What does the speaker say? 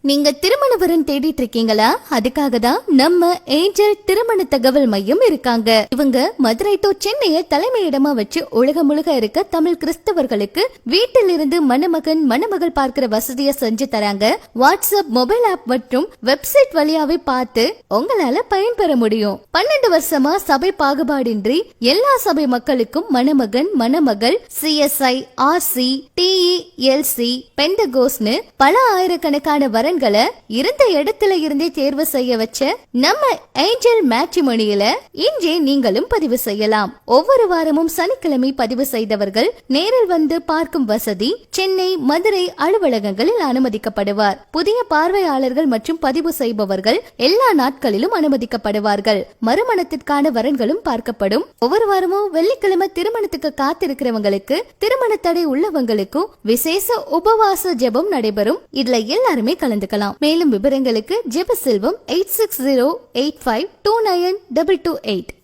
நீங்க திருமண வரன் தேடிட்டு இருக்கீங்களா? அதுக்காக தான் நம்ம ஏஞ்சல் திருமண தகவல் மையம் இருக்காங்க. இவங்க மதுரை டு சென்னையை தலைமையிடமா வச்சு உலகம் முழுக்க இருக்க தமிழ் கிறிஸ்தவர்களுக்கு வீட்டில் இருந்து மணமகன் மணமகள் பார்க்கிற வசதியை செஞ்சு தராங்க. வாட்ஸ்அப் மொபைல் ஆப் மற்றும் வெப்சைட் வழியாவே பார்த்து உங்களால பயன்பெற முடியும். 12 வருஷமா சபை பாகுபாடின்றி எல்லா சபை மக்களுக்கும் மணமகன் மணமகள் CSI RC TELC பெண்டகோஸ்னு பல ஆயிரக்கணக்கான வரன்களை இருந்த இடத்துல இருந்தே தேர்வு செய்ய வச்ச நம்ம ஏஞ்சல் மேட்ரிமோனியில இன்றே நீங்களும் பதிவு செய்யலாம். ஒவ்வொரு வாரமும் சனிக்கிழமை பதிவு செய்தவர்கள் நேரில் வந்து பார்க்கும் வசதி சென்னை மதுரை அலுவலகங்களில் அனுமதிக்கப்படுவார். புதிய பார்வையாளர்கள் மற்றும் பதிவு செய்பவர்கள் எல்லா நாட்களிலும் அனுமதிக்கப்படுவார்கள். மறுமணத்திற்கான வரன்களும் பார்க்கப்படும். ஒவ்வொரு வாரமும் வெள்ளிக்கிழமை திருமணத்துக்கு காத்திருக்கிறவங்களுக்கு திருமண தடை உள்ளவங்களுக்கும் விசேஷ உபவாச ஜெபம் நடைபெறும். இதுல எல்லாருமே கலந்துக்கலாம். மேலும் விவரங்களுக்கு ஜெப செல்வம் 8608529228.